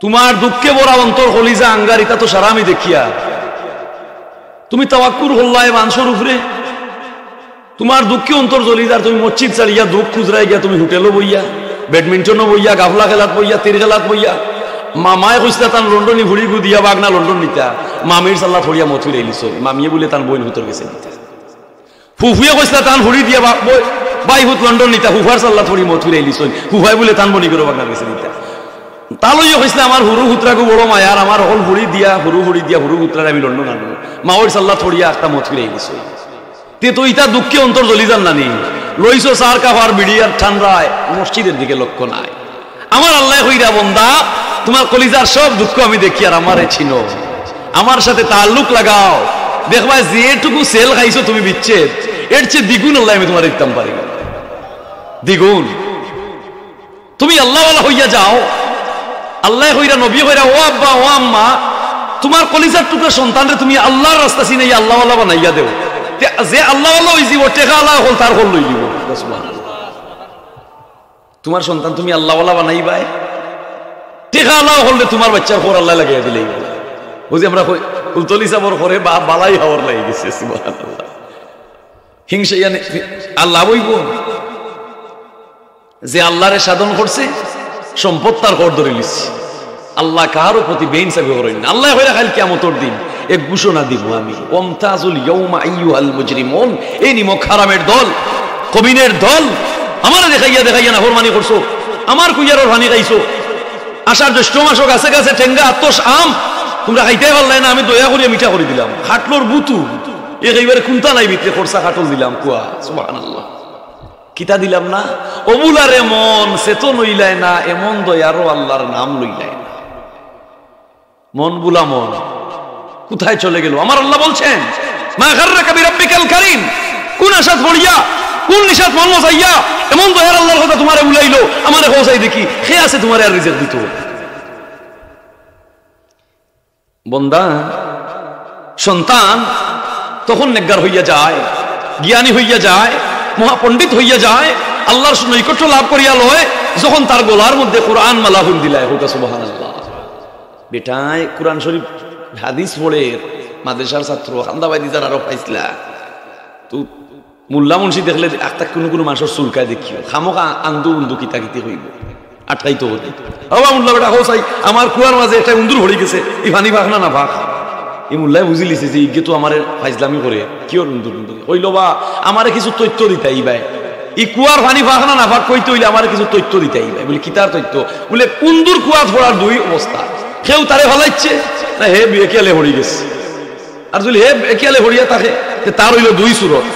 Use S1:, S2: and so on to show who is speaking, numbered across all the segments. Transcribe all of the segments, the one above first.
S1: তোমার দুঃখে বড় অন্তর কলিজা আঙ্গারিতা তো সারা আমি দেখিয়া তুমি তাওয়াক্কুল হল্লায় মানসর উপরে তোমার দুঃখে অন্তর জ্বলিদার তুমি মসজিদ চালিয়া দুঃখ খুচরাই গিয়া তুমি হোটেলও বইয়া ব্যাডমিন্টনও বইয়া গাফলা খেলাত বইয়া তীর খেলাত বইয়া মামায় কইসলা তান লন্ডনী ঘুরি দিয়া বাগনা লন্ডন নিতা মামির সাল্লা থরিয়া মথুর এলিস মামিয়ে বলে তান বইন হুতর গেছে নিতা ফুফুয়ে কইসলা তান হুড়ি দিয়া বাই হুত লন্ডন নিতা হুফার সাল্লা থরি মথুর এলিস হুফাই বলে তান বনি করে বাগনা গেছে নিতা তালইও কইসলা আমার হুরু হুতরাকে বড় মায়ার আমার হল হুড়ি দিয়া হুরু হুতরার আমি লন্ডন আনবো মাওর সাল্লা থরিয়া একটা মথুর এলিস তে তো ইটা দুঃখে অন্তর জ্বলি যান নানি লইছো সার কাফার বিড়িয়ার ঠান্ডায় মসজিদের দিকে লক্ষ্য নাই আমার আল্লাহ হইরা বন্দা তোমার কলিজার সব দুঃখ আমি দেখি আর আমারে চিনো আমার সাথে তাল্লুক লাগাও দেখবা যেটুকু সেল খাইছো তুমি বিচ্ছেদ এর চেয়ে দ্বিগুণ আল্লাহ আমি তোমার দিতাম পারি দ্বিগুণ তুমি আল্লাহওয়ালা হইয়া যাও আল্লাহ হইরা নবী হইরা ও আব্বা ও আম্মা তোমার কলিজার টুকরা সন্তানরে তুমি আল্লাহর রাস্তা চিনাইয়া আল্লাহওয়ালা বানাইয়া দেও যে আল্লাহওয়ালা হই যাব টেকা আল্লাহ হল তার হল লই দিব তোমার সন্তান তুমি আল্লাহওয়ালা বানাইবাই টেকা আল্লাহ হলে তোমার বাচ্চার পর আল্লাহ লাগাইয়া দিলেই বুঝি আমরা কুলতলি সাবর করে বা বালাই হওয়ার লাগে গেছে সুবহানাল্লাহ হিংসা ইয়ানে আল্লাহ বইব যে আল্লাহরে সাধন করছে সম্পদ তার কর ধরে লিছি আল্লাহ কারো প্রতি বেইনসাফি করেন আল্লাহ হইরা খালি কিয়ামতের দিন এক ঘোষণা দিব আমি ওমতাজুল ইয়াউমা আইয়ুহাল মুজরিমুন এই নিমক হারামের দল কবিনের দল আমারে দেখাইয়া না ফরমানি করছো আমার কুইয়ারর পানি খাইছো আষাঢ় জ্যৈষ্ঠ মাস গাছে গাছে ঠেঙ্গা আতস আম তোমরা খাইতে পারলে না আমি দয়া করিয়া মিঠা করে দিলাম খাটলোর বুতু এইবারে কুন্তা নাই ভিতরে খরচা খাটল দিলাম কুয়া সুবহানাল্লাহ কিতা দিলাম না অবুলার এমন চেতন হইলাই না এমন দয়ারও আল্লাহর নাম লইলাই না মন বুলা মন কোথায় চলে গেল আমার আল্লাহ বলছেন মা গাররাকা বিরাব্বিকাল কারীম কোন আশাত পড়িয়া কোন নিশাত মন মজাইয়া এমন দয়ার আল্লাহর কথা তোমারে উলাইলো আমারে হোসাই দেখি কে আছে তোমারে আর রিজিক দিত বন্দা সন্তান তখন নেকগার হইয়া যায় জ্ঞানী হইয়া যায় মহাপণ্ডিত হইয়া যায় আল্লাহর নৈকট্য লাভ করিয়া লয় যখন তার গলার মধ্যে কোরআন মালাহুন দিলায় হোক সুবহানাল্লাহ বেটায় কোরআন শরীফ হাদিস পড়ে মাদ্রাসার ছাত্র হান্দাবাদি যারা আরো পাইছিলা তো মোল্লা মুন্সি দেখলে একটা কোনো মানুষের চুলকায় দেখিও খামকা আন্দু উন্দু কিতাকিতি হইব আটকাইতো হতে বাবা মোল্লা বেটা হোসাই আমার কুয়ার মাঝে একটা উন্দুর হয়ে গেছে এই পানি ভাগ না ভাগ এই মোল্লাই বুঝি লিছে যে ইগে তো আমার ফাইজলামি করে কিয়র উন্দুর উন্দুর হইল বা আমারে কিছু তথ্য দিতে ভাই এই কুয়ার পানি ভাগ না ভাগ কইতে হইলে আমার কিছু তথ্য দিতে ভাই বলে কিতার তথ্য বলে উন্দুর কুয়া ধরার দুই অবস্থা কেউ তারে ভালাইছে না হে একেলে হরি গেছে আর যদি হে একেলে হরিয়া থাকে তার হইল দুই সুরত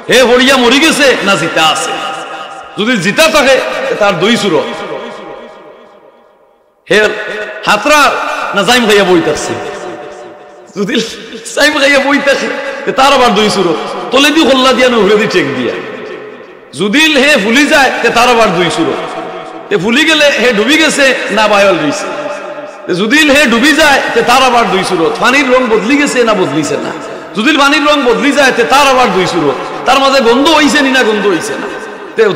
S1: হে হরিয়া মরি গেছে না জিতা আছে যদি জিতা থাকে তার দুই সুরত হে হাতরা না জাইম খাইয়া বই থাকছে যদি জাইম খাইয়া বই থাকে তার আবার দুই সুরত তলে দি হল্লা দিয়া না উড়ে দি টেক দিয়া যদি হে ভুলি যায় তার আবার দুই সুরত ভুলি গেলে হে ডুবি গেছে না বায়ল রইছে যদি হে ডুবি যায় তার আবার দুই সুরত পানির রং বদলি গেছে না বদলিছে না যদি পানির রং বদলি যায় তার আবার দুই সুরত তার মাঝে গন্ধ হইছে না গন্ধ হইছে না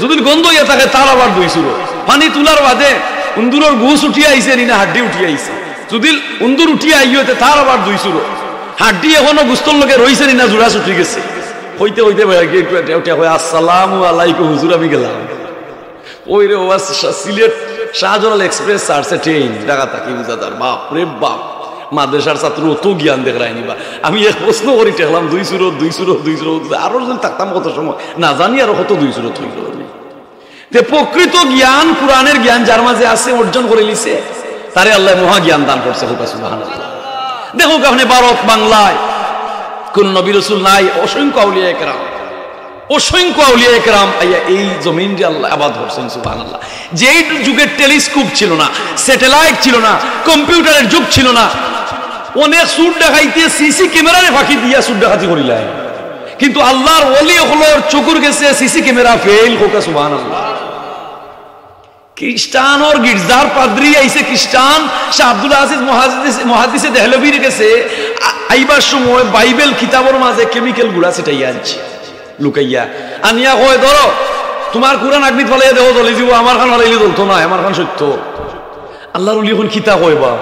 S1: যদি গন্ধ হইয়া থাকে তার আবার দুই সুরত পানি তোলার বাদে উন্দুরের গুছ উঠিয়া আইছে না হাড্ডি উঠিয়া আইছে যদি উন্দুর উঠিয়া আইতে তার আবার দুই সুরত হাড্ডি এখনো গুস্তর লগে রইছে না জোড়া ছুটি গেছে হইতে হইতে আসসালামু আলাইকুম হুজুর আমি গেলাম ওই রে সিলেট শাহজালাল এক্সপ্রেস ছাড়ছে ট্রেন ঢাকা থাকি বুঝাদার বাপ রে বাপ মাদ্রাসার ছাত্র অত জ্ঞান দেখায়নি বা আমি এক প্রশ্ন করি টেকলাম দুই সুরত আরো যদি থাকতাম কত সময় না জানি আরো কত দুই সুরত হইল প্রকৃত জ্ঞান কোরআনের জ্ঞান যার মাঝে আছে অর্জন করে নিছে তারে আল্লাহ মহা জ্ঞান দান করছে সুবহানাল্লাহ দেখো আপনি ভারত বাংলায় কোন নবী রাসূল নাই অসংখ্য আউলিয়া একরাম এই জমিন যে আল্লাহ আবাদ করছেন সুবহানাল্লাহ যেই যুগের টেলিস্কোপ ছিল না স্যাটেলাইট ছিল না কম্পিউটারের যুগ ছিল না অনেক সুর দেখাইতে সিসি ক্যামেরারে ফাঁকি দিয়া সুর দেখাতি করিলাই কিন্তু আল্লাহর ওলি হলোর চকুর গেছে সিসি ক্যামেরা ফেল হোক সুবহানাল্লাহ খ্রিস্টান ওর গির্জার পাদ্রী আইছে খ্রিস্টান শাহ আব্দুল আজিজ মুহাদ্দিসে দেহলভীর গেছে আইবার সময় বাইবেল কিতাবের মাঝে কেমিক্যাল গুলা ছিটাইয়া আনছে লুকাইয়া আনিয়া কয় ধরো তোমার কোরআন আগ্নিত ফালাইয়া দেহ জ্বলে যাব আমার খান ফালাইলে জ্বলতো না আমার খান সত্য আল্লাহর ওলি এখন কিতা কইবা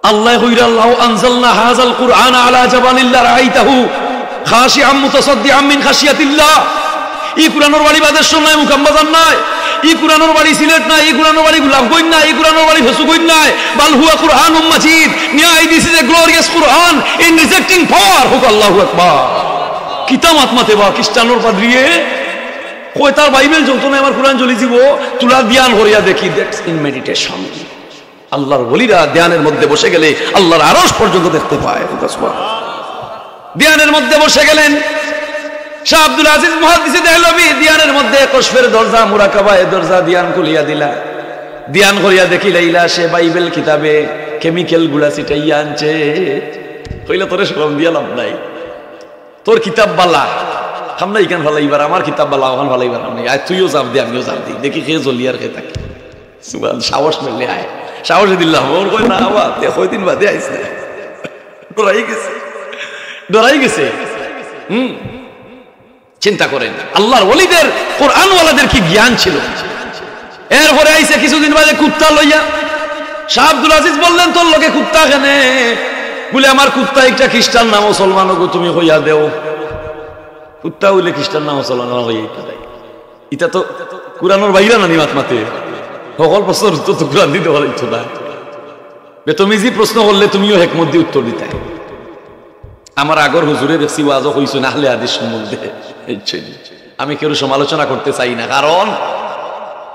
S1: আল্লাহ কইরা লাউ আনজালনা হাযাল কুরআন আলা জাবালিল রাআইতাহু খাশিআম মুতাসাদ্দিআম মিন খাশিয়াতিল্লাহ এই কুরআনের বাড়ি বাদের সময় মুকাম্বাজান নাই এই কুরআনের বাড়ি সিলেট নাই এই কুরআনের বাড়ি গোলাপগঞ্জ নাই এই কুরআনের বাড়ি ফেসুগঞ্জ নাই বাল হুয়া কুরআনুম মাজিদ নিয়াই this is a glorious Quran in rejecting power hook আল্লাহু আকবার কিতাব আত্মাতে বা খ্রিস্টানোর পাদ্রিয়ে কই তার বাইবেল জ্বলতো না আমার কুরআন জ্বলি যাব তুলা ধ্যান করিয়া দেখি দ্যাটস ইন মেডিটেশন আল্লাহর ওলিরা ধ্যানের মধ্যে বসে গেলে আল্লাহর আরশ পর্যন্ত দেখতে পায় ধ্যানের মধ্যে বসে গেলেন শাহ আব্দুল আজিজ মুহাদ্দিসে দেহলভী ধ্যানের মধ্যে কশফের দরজা মুরাকাবায়ে দরজা ধ্যান খুলিয়া দিলা ধ্যান করিয়া দেখি লাইলা সে বাইবেল কিতাবে কেমিক্যাল গুলা ছিটাইয়া আনছে কইলা তোরে শরম দিয়া লাভ নাই তোর কিতাব বালা আমরা ইখান ভালাইবার আমার কিতাব বালা ওখান ভালাইবার আমি আয় তুইও যাব দে আমিও যাব দিই দেখি খেয়ে জলিয়ার খেয়ে থাকি সুবহান সাহস মিললে আয় সাহসে দিল্লাহ ওর কই না আবার কই দিন বাদে আইস না ডরাই গেছে চিন্তা করেন আল্লাহর ওলিদের কোরআন ওয়ালাদের কি জ্ঞান ছিল এরপরে আইছে কিছুদিন বাদে কুত্তা লইয়া শাহ আব্দুল আজিজ বললেন তোর লোকে কুত্তা কেনে বলে আমার কুত্তা একটা খ্রিস্টান না মুসলমানকে তুমি হইয়া দেও কুত্তা হইলে খ্রিস্টান না মুসলমান এটা তো কুরআনের বাইরা না নিমাত মাতে সকল প্রশ্নের উত্তর তো কুরআন দিতে পারতো না তুমি যে প্রশ্ন করলে তুমিও হেকমত দিয়ে উত্তর দিতে আমার আগর হুজুরে দেখছি ওয়াজও কইছো না আহলে হাদিস সম্বন্ধে আমি কেউ সমালোচনা করতে চাই না কারণ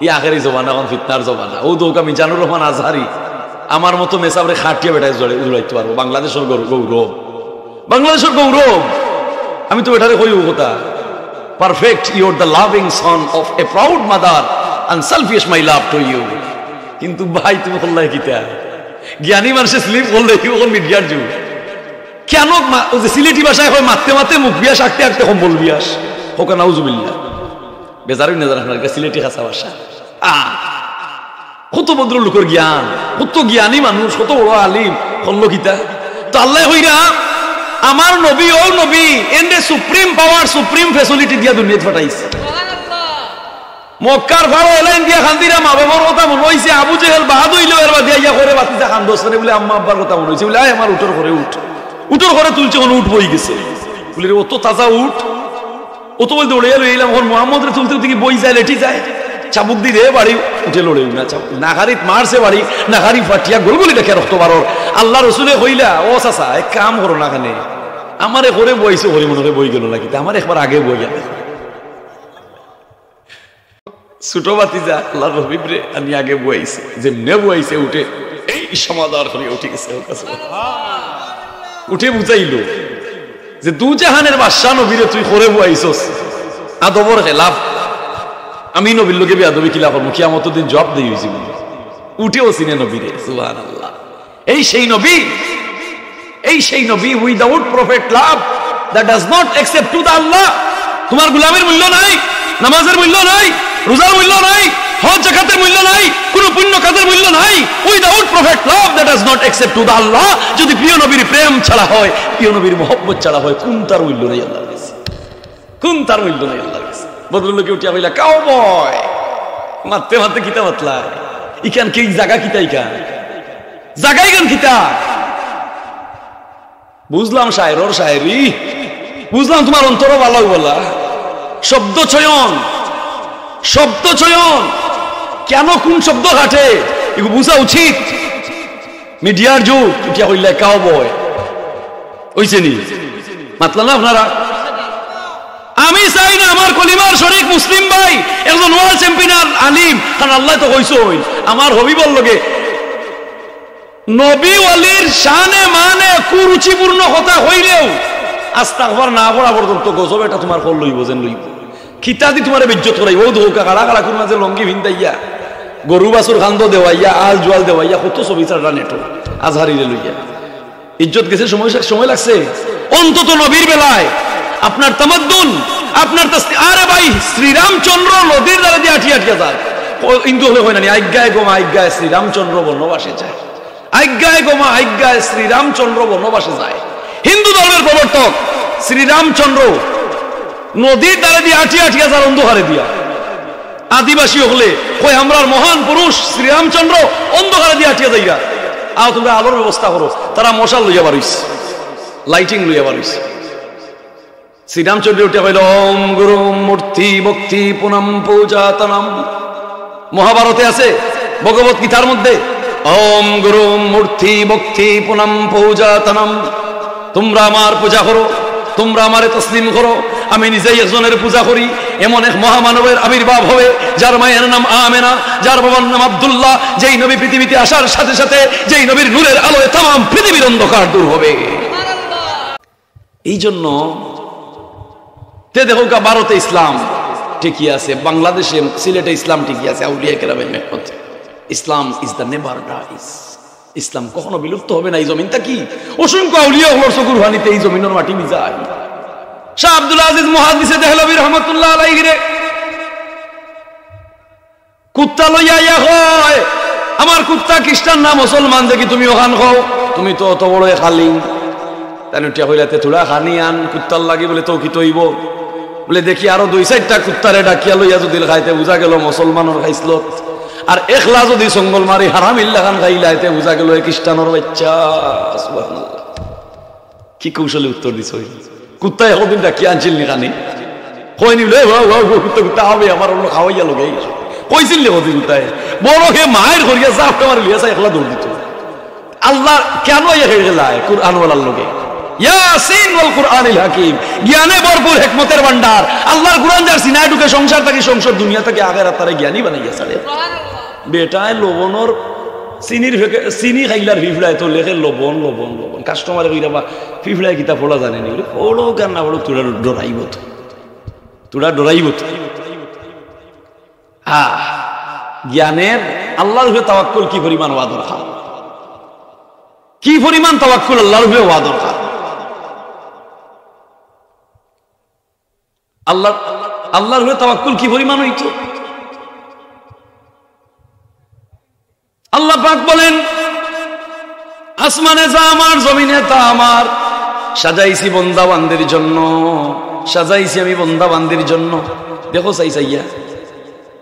S1: এই আখেরি জমানা এখন ফিতনার জমানা ও দৌকা মিজানুর রহমান আজহারি আমার মতো মেসাবরে খাটিয়া বেটায় জড়াইতে পারবো বাংলাদেশের গৌরব বাংলাদেশের গৌরব আমি তো এটারে কই কথা perfect you are the loving son of a proud mother unselfish my love to you কিন্তু ভাই তুমি বললাই কিতা জ্ঞানী মানুষের স্লিপ বললে কি ওখান মিডিয়ার যুগ কেন যে সিলেটি ভাষায় হয় মারতে মারতে মুখ বিয়াস আঁকতে আঁকতে কম্বল বিয়াস হোকা নাউজুবিল্লাহ বেজারই না জানা আপনার সিলেটি খাসা ভাষা কত ভদ্র লোকের জ্ঞান কত জ্ঞানী মানুষ কত বড় আলিম হল্ল গীতা তো আল্লাহ হইরা আমার নবী ও নবী এন্ডে সুপ্রিম পাওয়ার সুপ্রিম ফ্যাসিলিটি দিয়া দুনিয়াতে পাঠাইছে মক্কার ভাড়া এলাইন দিয়া খান্দিরা মা বাবার কথা মনে হইছে আবু জেহেল বাহাদ হইলো এর বাদ দিয়া করে বাতিজা খান্দোসনে বলে আম্মা আব্বার কথা মনে হইছে বলে আয় আমার উঠোর করে উঠোর ঘরে তুলছে কোনো উঠ বই গেছে বলে অত তাজা উঠ ও তো বলতে ওড়ে এলাম এখন মোহাম্মদ রে তুলতে কি বই যায় লেটি যায় চাবুক দি রে বাড়ি উঠে লড়ে না নাগারিত মারছে বাড়ি নাগারি ফাটিয়া গোলগুলি দেখে রক্ত বারর আল্লাহ রসুলে কইলা ও চাচা এক কাম করো না খানে আমার ঘরে বইছে ঘরে মনে হয় বই গেল নাকি আমার একবার আগে বই গেল ছোট বাতিজা আল্লাহ রবিবরে আমি আগে বইছে যে নে বইছে উঠে এই সমাদার করে উঠে গেছে ওর কাছে উঠে বুঝাইল যে দু জাহানের বাদশা নবীরে তুই করে বইছস আদবর খেলাফ আমি নবীর লোকে বেয়াদবি কিলা করবো কিয়ামত দিন জবাব দিয়ে হয়েছি উঠেও চিনে নবীরে সুবহানাল্লাহ এই সেই নবী without prophet love that does not accept to the Allah তোমার গোলামের মূল্য নাই নামাজের মূল্য নাই রোজার মূল্য নাই হজ যাকাতের মূল্য নাই কোন পুণ্য কাজের মূল্য নাই without prophet love that does not accept to the Allah যদি প্রিয় নবীর প্রেম ছাড়া হয় প্রিয় নবীর মহব্বত ছাড়া হয় কোন তার মূল্য নাই আল্লাহর কাছে কোন তার মূল্য নাই আল্লাহর কাছে বদরুল্লোকে উঠিয়া হইলা কাও বয় মারতে মারতে কিতা মাতলা ইখান কি জায়গা কিতা ইখান জায়গা ইখান কিতা বুঝলাম শায়েরর শায়েরি বুঝলাম তোমার অন্তর ভালো বলা শব্দ চয়ন কেন কোন শব্দ ঘাটে এগুলো বুঝা উচিত মিডিয়ার যুগ উঠিয়া হইলা কাও বয় ওইছে নি মাতলা না আপনারা আমি চাই না আমার কলিমার শরীক মুসলিম ভাই একজন ওয়ার্ল্ড চ্যাম্পিয়ন আলিম কারণ আল্লাহ তো কইছই আমার হবিবর লগে নবী ওয়ালির শানে মানে কুরুচিপূর্ণ কথা হইলেও আস্তাগফার না পড়া পর্যন্ত গজব এটা তোমার কল লইব যেন লইব খিতা দি তোমার বেজ্জত করাইব ও ধোকা কাড়া কাড়া কোন মাঝে লঙ্গি ভিন্দাইয়া গরু বাছুর খান্দ দেওয়াইয়া আল জোয়াল দেওয়াইয়া কত ছবি ছাড়া নেটো আজহারিরে লইয়া ইজ্জত গেছে সময় লাগছে অন্তত নবীর বেলায় আপনার তামাদ্দুন আপনার আরে ভাই শ্রীরামচন্দ্র নদীর দ্বারা দিয়ে আটিয়া যায় হিন্দু হলে হয় না আজ্ঞায় গোমা আজ্ঞায় শ্রীরামচন্দ্র বনবাসে যায় আজ্ঞায় গোমা আজ্ঞায় শ্রীরামচন্দ্র বনবাসে যায় হিন্দু ধর্মের প্রবর্তক শ্রীরামচন্দ্র নদীর দ্বারা দিয়ে আটিয়া যায় অন্ধকারে দিয়া আদিবাসী হলে কই আমরার মহান পুরুষ শ্রীরামচন্দ্র অন্ধকারে দিয়ে আটিয়া যাইয়া আও তোমরা আলোর ব্যবস্থা করো। তারা মশাল লইয়া বাড়িস, লাইটিং লইয়া বাড়িস। শ্রীরামচন্দ্র উঠে কইল ওম গুরু মূর্তি ভক্তি পুনম পূজাতনম। মহাভারতে আছে, ভগবত গীতার মধ্যে ওম গুরু মূর্তি ভক্তি পুনম পূজাতনম। তোমরা আমার পূজা করো, তোমরা আমারে তসলিম করো, আমি নিজেই একজনের পূজা করি। এমন এক মহামানবের আবির্ভাব হবে যার মায়ের নাম আমেনা, যার বাবার নাম আব্দুল্লাহ, যেই নবী পৃথিবীতে আসার সাথে সাথে যেই নবীর নূরের আলোয় তাম পৃথিবীর অন্ধকার দূর হবে। এই জন্য দেখো ভারতে ইসলাম ঠিকই আছে, বাংলাদেশে সিলেটে ইসলাম ঠিকই আছে, আউলিয়া কেরামের মেহনত। ইসলাম ইজ দ্য নেভার ডাইস। ইসলাম কখনো বিলুপ্ত হবে না। এই জমিনটা কি অসংখ্য আউলিয়া হলোর চকুর ভানিতে এই জমিনের মাটি মিজায়। শাহ আব্দুল আজিজ মুহাদ্দিসে দেহলভী রহমাতুল্লাহ আলাইহি রে কুত্তা লইয়া ইয়া হয়, আমার কুত্তা খ্রিস্টান না মুসলমান, দেখি তুমি ওখান খাও, তুমি তো অত বড় খালি তাই উঠিয়া হইলাতে থোড়া খানি আন কুত্তার লাগি বলে তো কি তৈব বলে দেখি আরো 2-4টা কুত্তারে ডাকিয়া লইয়া যদি খাইতে বুঝা গেল মুসলমানের খাইছিল, আর একলা যদি সঙ্গল মারি হারাম ইল্লা খান খাইলাইতে বুঝা গেল খ্রিস্টানের বাচ্চা। সুবহানাল্লাহ, কি কৌশলে উত্তর দিছ। কুত্তা একদিন ডাকিয়া আনছিল নি খানি কইনি বলে কুত্তা কুত্তা হবে আমার অন্য খাওয়াইয়া লগে কইছিল নি কুত্তায় বড় হে মায়ের করিয়া জাপটা মারি লিয়াছে একলা দৌড় দিত। আল্লাহ কেন ইয়া হয়ে গেলায় কুরআন ওয়ালার লগে ইয়াসিন ওয়াল কুরআনিল হাকিম, জ্ঞানে ভরপুর হিকমতের ভান্ডার। আল্লাহর কুরআন যার সিনায় ঢুকে সংসার থেকে সংসার দুনিয়া থেকে আখিরাত তারে জ্ঞানী বানাইয়া ছাড়ে। বেটায় লবণর চিনি খাইলার ফিফড়ায় তো লেখে লবণ লবণ লবণ। কাস্টমারে কইরা বা ফিফড়ায় কিতা পড়া জানে নি বলে পড়ো কেন না পড়ো, তোরা ডরাইব তো, তোরা ডরাইব তো। জ্ঞানের আল্লাহর উপরে তাওয়াক্কুল কি পরিমাণ হওয়া দরকার, কি পরিমাণ তাওয়াক্কুল আল্লাহর উপরে হওয়া দরকার। আল্লাহর উপরে তাওয়াক্কুল কি পরিমাণ হইতো। আল্লাহ পাক বলেন আসমানে যা আমার, জমিনে তা আমার, সাজাইছি বন্দাবান্দের জন্য, সাজাইছি আমি বন্দাবান্দের জন্য। দেখো চাই চাইয়া,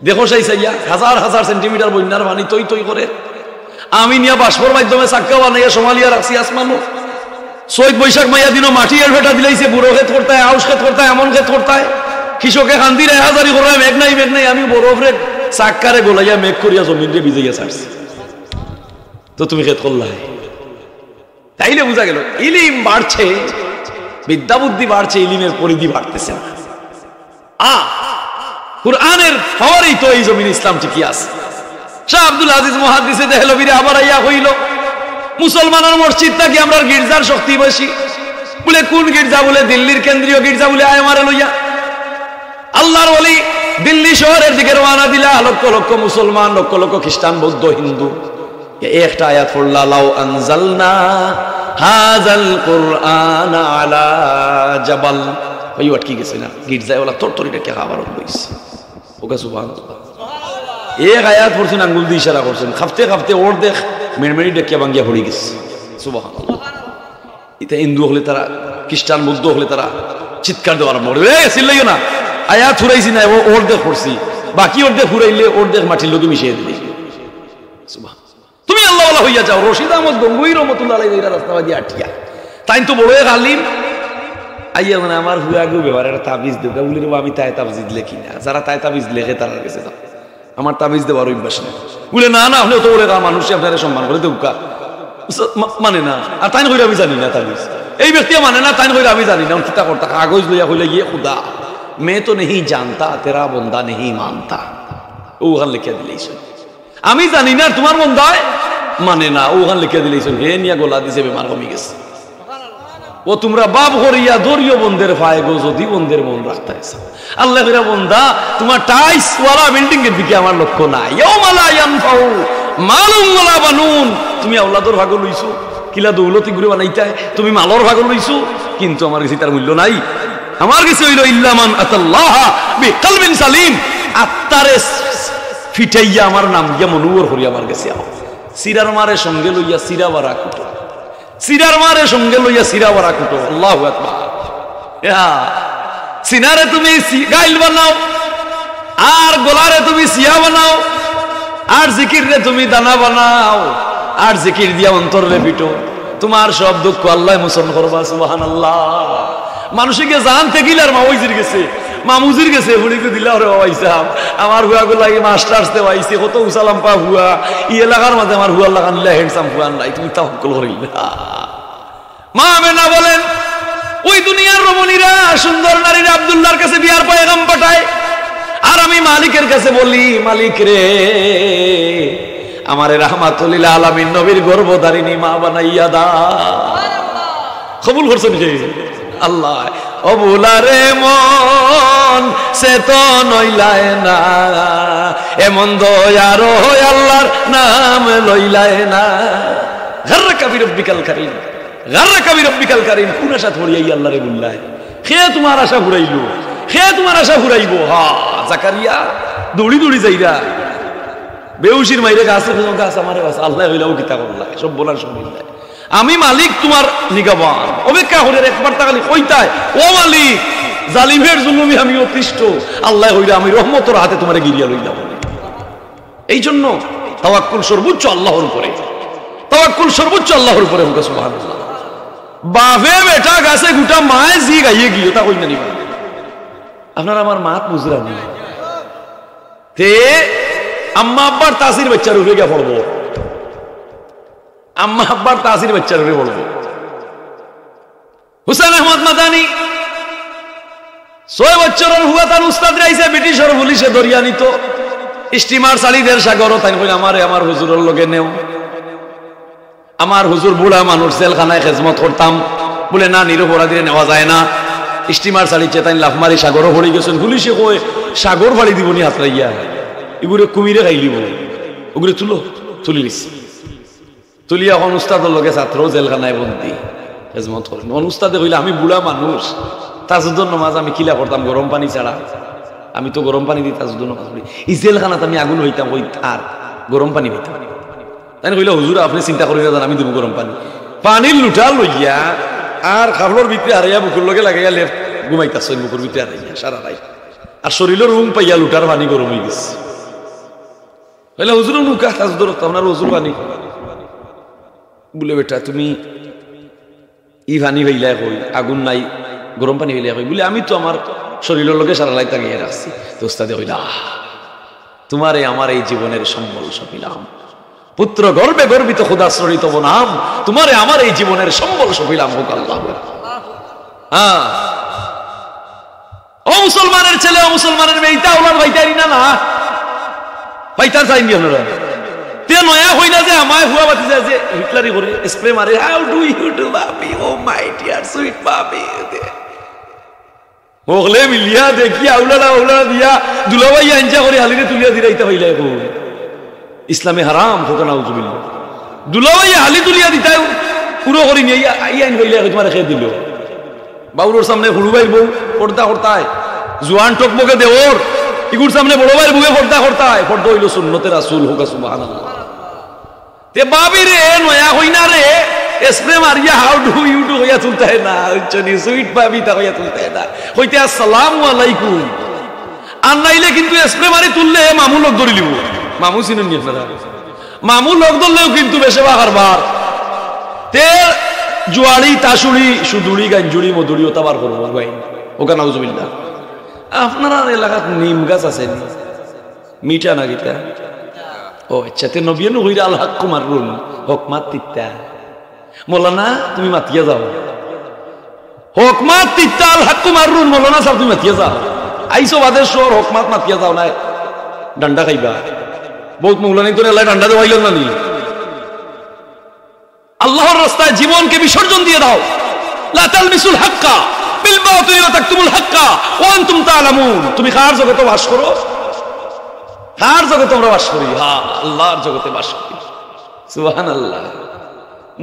S1: দেখো চাই চাইয়া হাজার হাজার সেন্টিমিটার বন্যার পানি তৈ তৈ করে আমি নিয়ে বাষ্পর মাধ্যমে চাক্কা বানাইয়া সমালিয়া রাখছি আসমানো। চৈত বৈশাখ মাইয়া দিনও মাটি এর ভেটা দিলাইছে, বুড়ো ক্ষেত করতে হয়, আউশ ক্ষেত করতে হয়, এমন ক্ষেত করতে হয়, কৃষকে খান্দি রে হাজারি করে মেঘ নাই মেঘ নাই, আমি বরফরে চাক্কারে গোলাইয়া মেঘ করিয়া জমিন রে ভিজাইয়া ছাড়ছি। তো তুমি ক্ষেত করলাই, তাইলে বোঝা গেল ইলিম বাড়ছে, বিদ্যা বুদ্ধি বাড়ছে, ইলিমের পরিধি বাড়তেছে না। কুরআনের পাওয়ারই তো এই জমিন ইসলাম ঠিকই আছে। শাহ আব্দুল আজিজ মুহাদ্দিসে দেহলভীরে আবার আইয়া হইল মুসলমানের মসজিদটা কি আমরা গির্জার শক্তি বেশি বলে, কোন গির্জা বলে দিল্লির কেন্দ্রীয় গির্জা বলে, আয় আমারে লইয়া। আল্লাহর ওলি দিল্লি শহরের দিকে রওনা দিলা, লক্ষ লক্ষ মুসলমান, লক্ষ লক্ষ খ্রিস্টান, বৌদ্ধ, হিন্দু। একটা আয়াত পড়লা, লাউ আনজালনা হাযাল কুরআন আলা জাবাল, ওই আটকে গেছে না গির্জায় ওলা তরতরিটা কে খাবার হইছে। ওকে সুবহানাল্লাহ, এক আয়াত পড়ছেন, আঙ্গুল দিয়ে ইশারা করছেন, খাপতে খাপতে ওর দেখ মেড়মেড়ি ডেকিয়া ভাঙ্গিয়া পড়ে গেছে। সুবহানাল্লাহ, এটা হিন্দু হলে তারা, খ্রিস্টান বৌদ্ধ হলে তারা চিৎকার দেওয়ার আরম্ভ করবে, চিল্লাইও না, আয়াত ফুরাইছি না, ওর দেখ পড়ছি, বাকি ওর দেখ ফুরাইলে ওর দেখ মাটির লোকে মিশিয়ে দিলে। তুমি আল্লাহ ওয়ালা হইয়া যাও। রশিদ আহমদ গঙ্গুই রহমতুল্লাহ আলাইহি রাস্তাবাদী আটিয়া তাই তো বড় এক আলিম আইয়া মানে আমার হুয়া গু ব্যাপার একটা তাবিজ দেব বলি, আমি তাই তাবিজ লেখি না, যারা তাই তাবিজ লেখে তারা গেছে না, আমার তাবিজ দেওয়ার অভ্যাস নেই। বলে না না হলে তো বলে মানুষ আপনারা সম্মান করে দেউকা মানে না, আর তাই হইলে আমি জানি না তাবিজ, এই ব্যক্তি মানে না, তাই হইলে আমি জানি না, চিন্তা করতা কাগজ লইয়া হইলে গিয়ে খুদা मैं तो नहीं जानता तेरा बंदा नहीं मानता, ওখান লিখে দিলেইছেন। আমি জানি না তোমার বন্দায় মানে না, ওখান লিখে দিলেইছেন। হে নিয়া গোলা দিছে, বেমার কমে গেছে। ও তোমরা বাপ করিয়া দরিয় বন্ধের পায় গো, যদি বন্ধের মন রাখতে আছে। আল্লাহ ফিরা বন্দা তোমার টাইস ওয়ালা বিল্ডিং এর দিকে আমার লক্ষ্য নাই। ইয়াউমালা ইয়ানফাউ মালুম ওয়ালা বানুন, তুমি আওলাদর ভাগ লইছো, কিলা দৌলতি ঘুরে বানাইতায়, তুমি মালর ভাগ লইছো, কিন্তু আমার কাছে তার মূল্য নাই। আমার কাছে হইল ইল্লামান আতাল্লাহ বিকলবিন সালিম, আত্মারে ফিটাইয়া আমার নাম গিয়া মনুবর করি আমার কাছে আও। সিরার মারে সঙ্গে লইয়া সিরা বারা কুটো, সিরার মারে সঙ্গে লইয়া সিরা বারা কুটো। আল্লাহু আকবার। সিনারে তুমি গাইল বানাও, আর গোলারে তুমি সিয়া বানাও, আর জিকির রে তুমি দানা বানাও, আর জিকির দিয়া অন্তর রে পিটো, তোমার সব দুঃখ আল্লাহ মোচন করবা। সুবহানাল্লাহ। মানুষকে জানতে গিলার মাউজির গেছে, মামুজির গেছে, হুড়িকে দিলা ওরে বাবাইসাম আমার হুয়া গুলো লাগে মাস্টার্সতে পাইছে, কত উসালাম পা হুয়া, ই এলাকার মাঝে আমার হুয়া লাগান হ্যান্ডসাম হুয়া নাই, তুমি তাওয়াক্কুল করিলা। মা আমেনা বলেন ওই দুনিয়ার রমণীরা সুন্দর নারীরা আব্দুল্লাহর কাছে বিয়ার পয়গাম পাঠায়, আর আমি মালিকের কাছে বলি, মালিক রে আমারে রাহমাতুল লিল আলামিন নবীর গর্ভধারিণী মা বানাইয়া দাও। কবুল করছেন কে? আল্লাহ। অবুলারে মন সে তো নইলায় না, এমন দয়ার আল্লাহর নাম লইলায় না। গাররাকা বিরব্বিকাল কারীম, গাররাকা বিরব্বিকাল কারীম। কোন আশা ধরিয়াই আল্লাহরে বুল্লায়, খে তোমার আশা ঘুরাইলো, খে তোমার আশা ঘুরাইবো। হা জাকারিয়া দৌড়ি দৌড়ি যাইরা বেউসির মাইরে গাছে গাছ আমারে গাছ আল্লাহ হইলাও কিতা করলা, সব বলার শুনিল্লাই। আমি মালিক তোমার নিগাবান, অপেক্ষা করে একবার তাকালি কইতায় ও মালিক জালিমের জুলুমি আমি অতিষ্ঠ, আল্লাহ হইলা আমি রহমতের হাতে তোমার গিরিয়া লইলাম। এই জন্য তাওয়াক্কুল সর্বোচ্চ আল্লাহর উপরে, তাওয়াক্কুল সর্বোচ্চ আল্লাহর উপরে। সুবহানাল্লাহ। বাপে বেটা গাছে গুটা মায়ে জি গাইয়ে গিয়ে তা কই না নিবা, আপনার আমার মাত বুঝরা নেই তে আম্মা আব্বার তাসির বাচ্চার উপরে গিয়ে পড়বো, আম্মা আব্বার তাসির বাচ্চার উপরে পড়বো। হুসেন আহমদ মাদানী 6 বছরের হুয়া তার উস্তাদ রাইছে ব্রিটিশের পুলিশে ধরিয়া নিত, স্টিমার চালিদের সাগর। তাই কই আমারে আমার হুজুরের লগে নেও, আমার হুজুর বুড়া মানুষ জেলখানায় খেজমত করতাম, বলে না নিরপরাধীরে নেওয়া যায় না। স্টিমার চালিয়েছে, তাই লাফ মারি সাগরও পড়ে গেছেন। পুলিশে কই সাগর ফাড়ি দিবনি হাত রাইয়া, এগুলো কুমিরে খাইলিব, ওগুলো তুলো, তুলি নিস, তুলিয়া এখন উস্তাদের লগে ছাত্র জেলখানায় বন্দি খেজমত করেন। উস্তাদে কইলে আমি বুড়া মানুষ, তাজুদ্দর নামাজ আমি কিলা করতাম গরম পানি ছাড়া, আমি তো গরম পানি দিই তাজুদ্দর নামাজ পড়ি, এই জেলখানাতে আমি আগুন হইতাম, ওই আর গরম পানি হইতাম। তাই কইলে হুজুর আপনি চিন্তা করি না, আমি দেবো গরম পানি। পানির লুটা লইয়া আর খাবলোর ভিতরে হারাইয়া বুকুর লগে লাগাইয়া লেপ ঘুমাইতাছে, বুকুর ভিতরে হারাইয়া সারা রাত, আর শরীরের রুম পাইয়া লুটার পানি গরম হয়ে গেছে। কইলে হুজুর নুকা তাজুদ্দর আপনার হুজুর পানি, বলে বেটা তুমি ই পানি হইলা কই, আগুন নাই গরম পানি হইলা কই, বলে আমি তো আমার শরীরের লগে সারা রাত লাগিয়ে রাখছি। তো উস্তাদে হইলা তোমারে আমার এই জীবনের সম্বল সপিলাম, পুত্র গর্বে গর্বিত খোদাশ্রয়িত নাম, তোমারে আমার এই জীবনের সম্বল সপিলাম। হোক আল্লাহ। হ্যাঁ ও মুসলমানের ছেলে, ও মুসলমানের মেয়েটা ওনার ভাইটারি না, না ভাইটার চাইনি আপনারা তে নয়া হই না যে আমায় হুয়া বাতি যায় যে হিটলারি করে স্প্রে মারে, how do you do Bapi, oh my dear sweet Bapi, ওগলে মিলিয়া দেখি আউলালা আউলালা দিয়া দুলাভাই আঞ্জা করে হালিরে তুলিয়া দিরাইতে হইলা। এখন ইসলামে হারাম হোক না, উজুবিল্লাহ। দুলাভাই হালি তুলিয়া দিতা পুরো করি নিয়ে আইন হইলা তোমার খেয়ে দিল। বাউরের সামনে হুড়ু ভাইয়ের বউ পর্দা করতায়, জোয়ান টকবকে দেওর ইগুর সামনে বড় ভাইয়ের বুকে পর্দা করতায়, পর্দা হইল সুন্নতে রাসূল। হোক সুবহানাল্লাহ। তে বাবি রে নয়া হই না রে, স্প্রে মারিয়া হাউ ডু ইউ ডু হইয়া তুলতে হয় না, চনি সুইট বাবি তা হইয়া তুলতে হয় না, হইতে আসসালামু আলাইকুম। আর নাইলে কিন্তু স্প্রে মারি তুললে মামু লোক ধরি লিব, মামু চিনেন নি আপনারা, মামু লোক ধরলেও কিন্তু বেশে বাহারবার তে জুয়াড়ি তাসুড়ি সুদুড়ি গাঞ্জুড়ি মধুড়ি ওটা বার করবো ভাই। ওকা নাউজুবিল্লাহ। আপনারা এলাকাত নিম গাছ আছে মিঠা না গীতা? ও আচ্ছা, তে নবিয়ান হইরা আল হাক্কু মারুন হকমাত তিত্তা। মৌলানা তুমি মাতিয়া যাও, হকমাত তিত্তা আল হাক্কু মারুন। মৌলানা সাহেব তুমি মাতিয়া যাও, আইসো বাদের শোর হকমাত মাতিয়া যাও না, ডান্ডা খাইবা। বহুত মৌলানি তোর এলাকায় ডান্ডা দেওয়াইল না নি? আল্লাহর রাস্তায় জীবনকে বিসর্জন দিয়ে দাও। লা তালবিসুল হাক্কা বিল বাতিল ওয়া তাকতুমুল হাক্কা ওয়া আনতুম তা'লামুন। তুমি কার জগতে বাস করো? কার জগতে আমরা বাস করি? হ্যাঁ, আল্লাহর জগতে বাস করি। সুবহানাল্লাহ।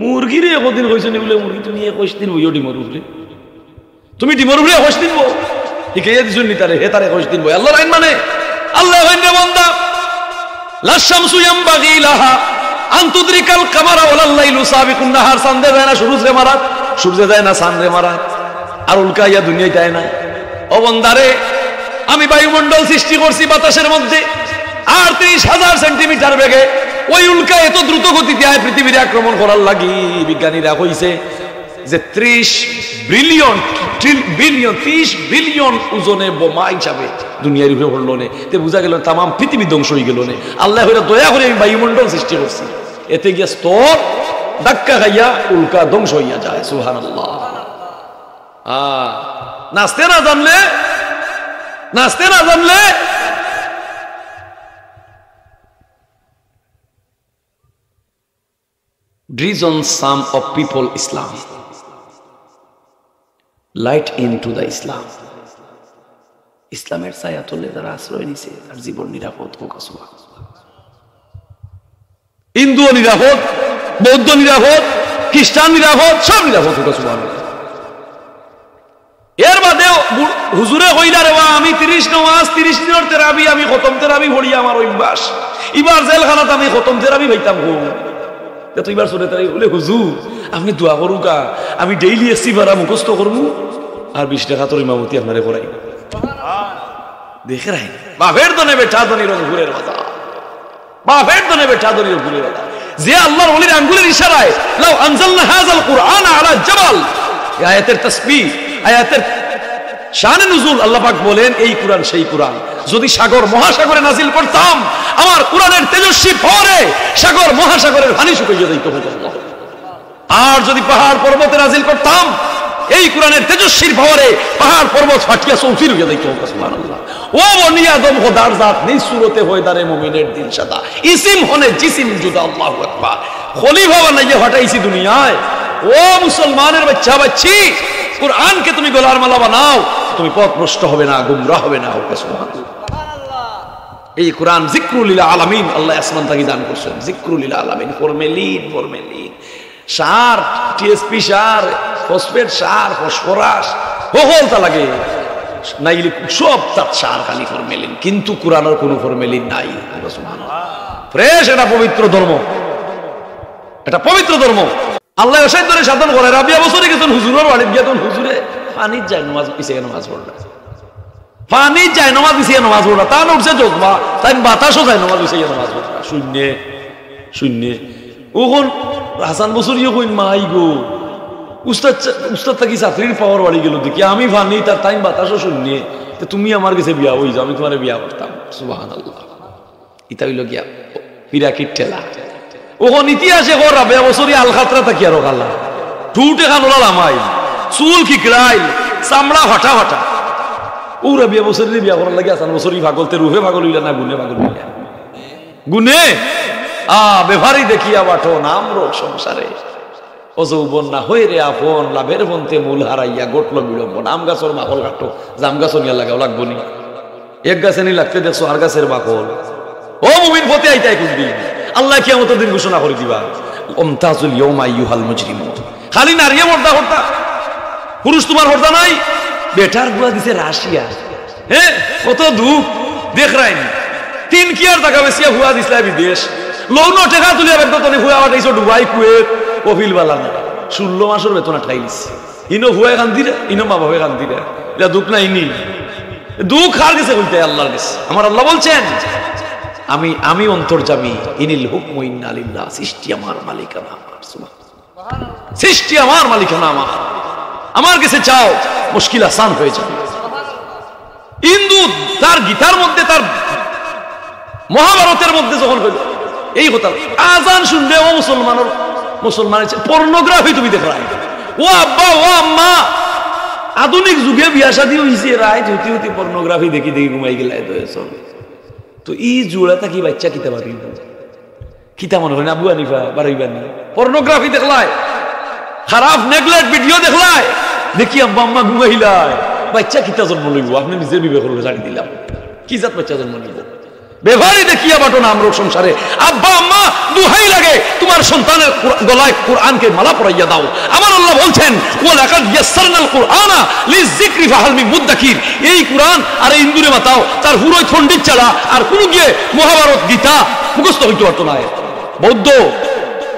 S1: মুরগিরে একদিন কইছেন বলে মুরগি তুমি 21 দিন বইও ডিমর উপরে, তুমি ডিমর উপরে 21 দিন বই ঠিক এই দিছুন নি তারে, হে তারে 21 দিন বই। আল্লাহর আইন মানে আল্লাহ হইনে বান্দা লা শামসু ইয়ামবাগি লাহা আন্তুদ্রিকাল কামারা ওয়ালাল লাইলু সাবিকুন নাহার। চাঁদে যায় না সূর্যে মারাত, সূর্যে যায় না চাঁদে মারাত, আর উল্কাইয়া দুনিয়ায় যায় না। ও বান্দারে আমি বায়ুমণ্ডল সৃষ্টি করছি বাতাসের মধ্যে, আর 30,000 সেন্টিমিটার বেগে ওই উল্কা এত দ্রুত গতিতে আয় পৃথিবীর আক্রমণ করার লাগি। বিজ্ঞানীরা কইছে যে 30 বিলিয়ন ওজনে বোমা হিসাবে দুনিয়ার উপরে পড়লো নে, তে বোঝা গেল তাম পৃথিবী ধ্বংস হয়ে গেল নে। আল্লাহ দয়া করে আমি বায়ুমণ্ডল সৃষ্টি করছি, এতে গিয়ে স্তর ধাক্কা খাইয়া উল্কা ধ্বংস হইয়া যায়। সুবহানাল্লাহ। নাচতে না জানলে reason some of people Islam light into the Islam, ইসলামের ছায়া তলে যারা আশ্রয় নিছে তার জীবন নিরাপদ হোক। হিন্দু নিরাপদ, বৌদ্ধ নিরাপদ, খ্রিস্টান নিরাপদ, সব নিরাপদ হোক। এর বাদে হুজুরে কইলা রে আমি 30 নমাজ 30 দিনের তেরাবি আমি খতম তেরাবি পড়ি আমার অভ্যাস, এবার জেলখানাতে আমি খতম তেরাবি হইতাম গো। তো এবার চলে তাই বলে হুজুর আপনি দোয়া করুকা, আমি ডেইলি এসি ভাড়া মুখস্থ করবো আর 20 টাকা তোর ইমামতি আপনারে করাই। দেখে রাই বাপের তো নেবে ঠাদনির ঘুরের কথা, বাপের তো নেবে ঠাদনির ঘুরের কথা। যে আল্লাহর ওলির আঙ্গুলের ইশারায় লাউ আনজালনা হাযাল কুরআন আলা জাবাল, আয়াতের তাসবিহ, আয়াতের শানে নুজুল। আল্লাহ পাক বলেন এই কুরআন সেই কুরআন, যদি সাগর মহাসাগরে নাজিল করতাম আমার কুরআনের তেজস্বী ফরে সাগর মহাসাগরের পানি শুকিয়ে যেত। আর যদি পাহাড় পর্বতে নাজিল করতাম এই কোরআনের তেজস্বীর ফরে পাহাড় পর্বত ফাটিয়া চৌচির হয়ে যেত। সুবহানাল্লাহ। ও বনি আদম খোদার জাত নিজ সুরতে হয় দারে মুমিনের দিল সাদা, ইসিম হনে জিসিম জুদা। আল্লাহু আকবার। খলিফা বানাইয়া হটাইছি দুনিয়ায়। ও মুসলমানের বাচ্চা বাচ্চি, কোরআনকে তুমি গলার মালা বানাও, তুমি পথ ভ্রষ্ট হবে না, গুমরাহ হবে না। সুবহানাল্লাহ। এই কোরআন জিক্রুল লিল আলামিন, আল্লাহ আসমান থেকে দান করছেন। জিক্রুল লিল আলামিন, ফরমেলিন সার, টিএসপি সার, ফসফেট সার, ফসফরাস হলতা লাগে নাইলে সব তার সার খালি ফরমেলিন, কিন্তু কোরআনের কোনো ফরমেলিন নাই। সুবহানাল্লাহ। ফ্রেশ, এটা পবিত্র ধর্ম, এটা পবিত্র ধর্ম। আল্লাহ ওসাই ধরে সাধন করে। রাবিয়া বছরে গেছেন হুজুরের বাড়ি গিয়ে, তখন হুজুরে পানির যায় নামাজ পিছিয়ে নামাজ পড়বে, পানি যায় নামাজ পিছিয়ে নামাজ পড়বা, তা উঠছে যোগবা তাই বাতাসও যায় নামাজ পিছিয়ে নামাজ পড়বা। শূন্য ওখন হাসান বছরিও কইন মাই গো উস্তাদ থাকি চাকরির পাওয়ার বাড়ি গেল দেখি আমি ফানি তার টাইম বাতাসও শূন্য, তুমি আমার কাছে বিয়া হয়ে যাও, আমি তোমার বিয়া করতাম। সুবহানাল্লাহ। ইতা হইল গিয়া ফিরাকির ঠেলা। ওখন ইতিহাসে কর রাবিয়া বছরি আলখাতরা থাকি আরো গাল্লা ঠুটে খানোলা লামাই, চুল খিকড়াইল, চামড়া ফাটা ফাটা। ও রাবিয়া বছরের বিয়া করার লাগে হাসান বছরি পাগলতে রুহে পাগল হইলা না গুনে পাগল হইলা গুনে বেভারি দেখিয়া বাটো নাম রোগ সংসারে, ও যৌবন না হই রে আপন, লাভের বন্তে মূল হারাইয়া গোটল বিড়ম্বন। আম গাছর মাকল কাটো, জাম গাছ নিয়া লাগাও লাগবো নি, এক গাছে নি লাগতে দেখছো আর গাছের মাকল। ও মুমিন পথে আইতাই কোন দিন আল্লাহ কিয়ামতের দিন ঘোষণা করে দিবা ওমতাজুল ইয়াউমা আইয়ুহাল মুজরিমুন। খালি নারী হর্দা হর্দা, পুরুষ তোমার হর্দা নাই। বেটার গুলা দিছে রাশিয়া, হ্যাঁ কত দুঃখ দেখ রাইনি। 3 কিয়ার টাকা বেশিয়া হুয়া দিছিলা বিদেশ, লৌন টেকা তুলিয়া বেতনে হুয়া বাটাইছো দুবাই, কুয়েত, কফিল বালানা। 16 মাসের বেতন আঠাই দিচ্ছে। ইনো হুয়াই কান্দি রে, ইনো মা বাবাই কান্দি রে। এটা দুঃখ না ইনি দুঃখ আর গেছে বলতে আল্লাহর কাছে। আমার আল্লাহ বলছেন আমি অন্তর্যামী, ইনিল হুকমু ইন্না লিল্লাহ। সৃষ্টি আমার মালিকানা আমার, সুবহানাল্লাহ। সৃষ্টি আমার মালিকানা আমার কাছে চাও, মুশকিল আসান হয়ে যাবে। হিন্দু তার গীতার মধ্যে, তার মহাভারতের মধ্যে যখন হইল এই কথা, আজান শুনলে ও মুসলমানের পর্নোগ্রাফি তুমি দেখো। ও আব্বা ও আম্মা, আধুনিক যুগে বিয়া শাদী হয়েছে, রায় হইতে হইতে পর্নোগ্রাফি দেখি দেখি ঘুমাই গেলাই তো ই জোড়াটা কি বাচ্চা কিতা পাবি কিতা মনে হয় না? আবু হানিফা বাড়াইবানি পর্নোগ্রাফি দেখলায়, খারাপ নেগলেক্ট ভিডিও দেখলায়, দেখি আব্বা আম্মা ঘুমাইলায়, বাচ্চা কিতা জন্ম লইব? আপনি নিজের বিবেক করলে জানি দিলাম কি জাত বাচ্চা জন্ম লইব? বেভারি দেখিয়া বাটো নাম রোগ সংসারে। আব্বা আম্মা দুহাই লাগে তোমার সন্তানের গলায় কোরআনকে মালা পরাইয়া দাও। আমার আল্লাহ বলছেন ওয়ালাকাদ ইয়াসসারনাল কুরআনা লিযিকরি ফাহাল মিন মুদ্দাকির। এই কোরআন আর এই ইন্দুরে মাতাও তার হুরই পণ্ডিত ছাড়া আর কোন গিয়ে মহাভারত গীতা মুখস্থ হইতে পারতো না।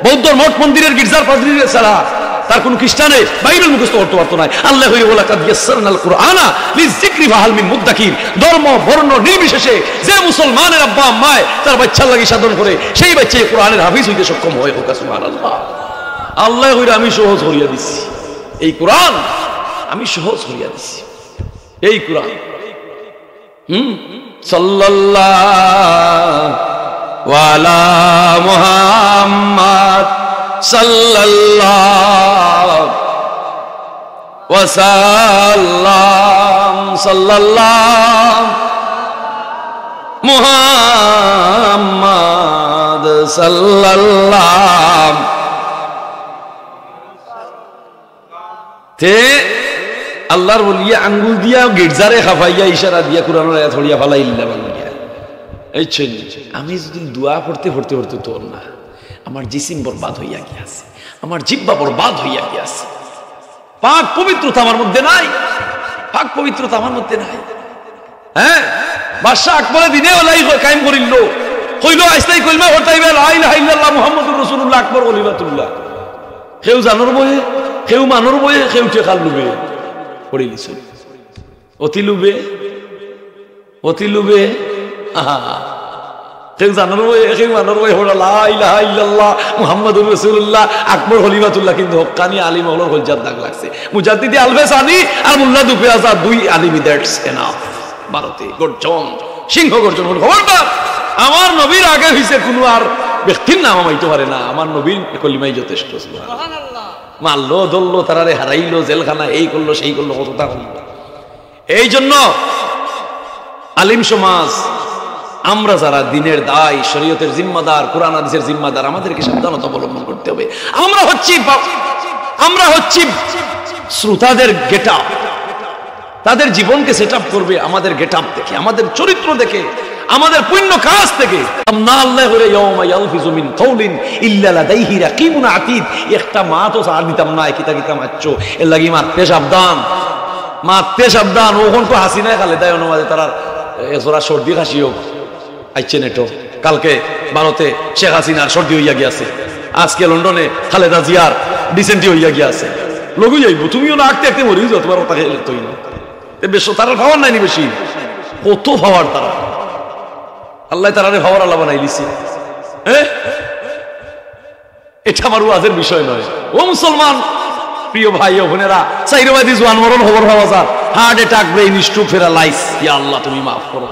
S1: বৌদ্ধর মঠ মন্দিরের গির্জার পাদ্রীর ছাড়া তার কোন খ্রিস্টানে বাইবেল মুখস্থ করতে পারতো না। আল্লাহ হইয়া বলা কাদ ইয়াসসারনাল কুরআনা লিযিকরি ফাহাল মিন মুদ্দাকির। ধর্ম বর্ণ নির্বিশেষে যে মুসলমানের আব্বা আম্মায় তার বাচ্চার লাগি সাধন করে সেই বাচ্চা কোরআনের হাফিজ হইতে সক্ষম হয়। হোক সুবহানাল্লাহ। আল্লাহ হইয়া আমি সহজ করিয়া দিছি, এই কোরআন আমি সহজ করিয়া দিছি। এই কোরআন সাল্লাল্লাহু আলা মুহাম্মদ সাল্লাল্লাহু ওয়া সাল্লাম সাল্লাল্লাহু মুহাম্মদ সাল্লাল্লাহু তে আল্লাহর বলিয়া আঙ্গুল দিয়া গির্জারে খাফাইয়া ইশারা দিয়া কোরআনের আয়াত হড়িয়া ফালাইল্লা বাঙ্গিয়া। এই আমি যদি দোয়া পড়তে পড়তে পড়তে তোর না, আমার জিসিম বরবাদ হইয়া গিয়াছে, আমার জিহ্বা বরবাদ হইয়া গিয়াছে। পাক পবিত্রতা আমার মধ্যে নাই, পাক পবিত্রতা আমার মধ্যে নাই। হ্যাঁ, বাদশা আকবরের দিনে ওলাই কায়েম করিল, কইল আইসলাই কইলমা হতাইবে লা ইলাহা ইল্লাল্লাহ মুহাম্মাদুর রাসূলুল্লাহ আকবর কলিমাতুল্লাহ। কেউ জানোর বয়ে, কেউ মানোর বয়ে, কেউ টেকাল লুবে পড়ে গেছে। অতি লুবে, অতি লুবে, কেউ জানোর বয়ে, কেউ মানোর বয়ে হলো লা ইলাহা ইল্লাল্লাহ মুহাম্মাদুর রাসূলুল্লাহ আকবর খলিফাতুল্লাহ। কিন্তু হক্কানি আলিম হলো হজ্জাত দাগ লাগছে। মুজাদ্দিদি আলফেসানি আর মোল্লা দুফে আজাদ দুই আলিমি, দ্যাটস এনাফ। ভারতে গর্জন, সিংহ গর্জন হল, খবরদার আমার নবীর আগে হইছে কোনো আর ব্যক্তির নাম আমাইতে পারে না, আমার নবীর কলিমাই যথেষ্ট। মারলো ধরলো, তারারে হারাইলো, জেলখানা এই করলো সেই করলো, কতটা করলো। এই জন্য আলিম সমাজ, আমরা যারা দিনের দায়, শরীয়তের জিম্মাদার, কোরআন হাদিসের জিম্মাদার, আমাদেরকে সাবধানতা অবলম্বন করতে হবে। আমরা হচ্ছি শ্রোতাদের গেটআপ, তাদের জীবনকে সেট আপ করবে আমাদের গেটআপ দেখে, আমাদের চরিত্র দেখে, আমাদের পুণ্য কাজ থেকে। একটা মা তো ছাড় দিতাম না, কিতা কিতা মারছো, এর লাগি মারতে সাবধান, মারতে সাবধান। ওখান তো হাসি নাই খালে তাই অনুবাদে তারা এছাড়া সর্দি খাসি হোক আইছে নেটো। কালকে ভারতে শেখ হাসিনার সর্দি হইয়া গিয়াছে, আজকে লন্ডনে খালেদা জিয়ার ডিসেন্টি হইয়া গিয়াছে। লগু যাইব, তুমিও না আঁকতে আঁকতে মরি যাও, তোমার তাকে তৈরি বেশ তার পাওয়ার নাইনি বেশি, কত পাওয়ার তারা। আল্লাহ তারারে পাওয়ার আল্লাহ বানাই দিছে। এটা আমার ওয়াজের বিষয় নয়। ও মুসলমান প্রিয় ভাই ও বোনেরা, চাইরবাদী জোয়ান মরণ খবর পাওয়া যায়, heart attack, brain stroke, paralyse. ইয়া আল্লাহ তুমি মাফ করো।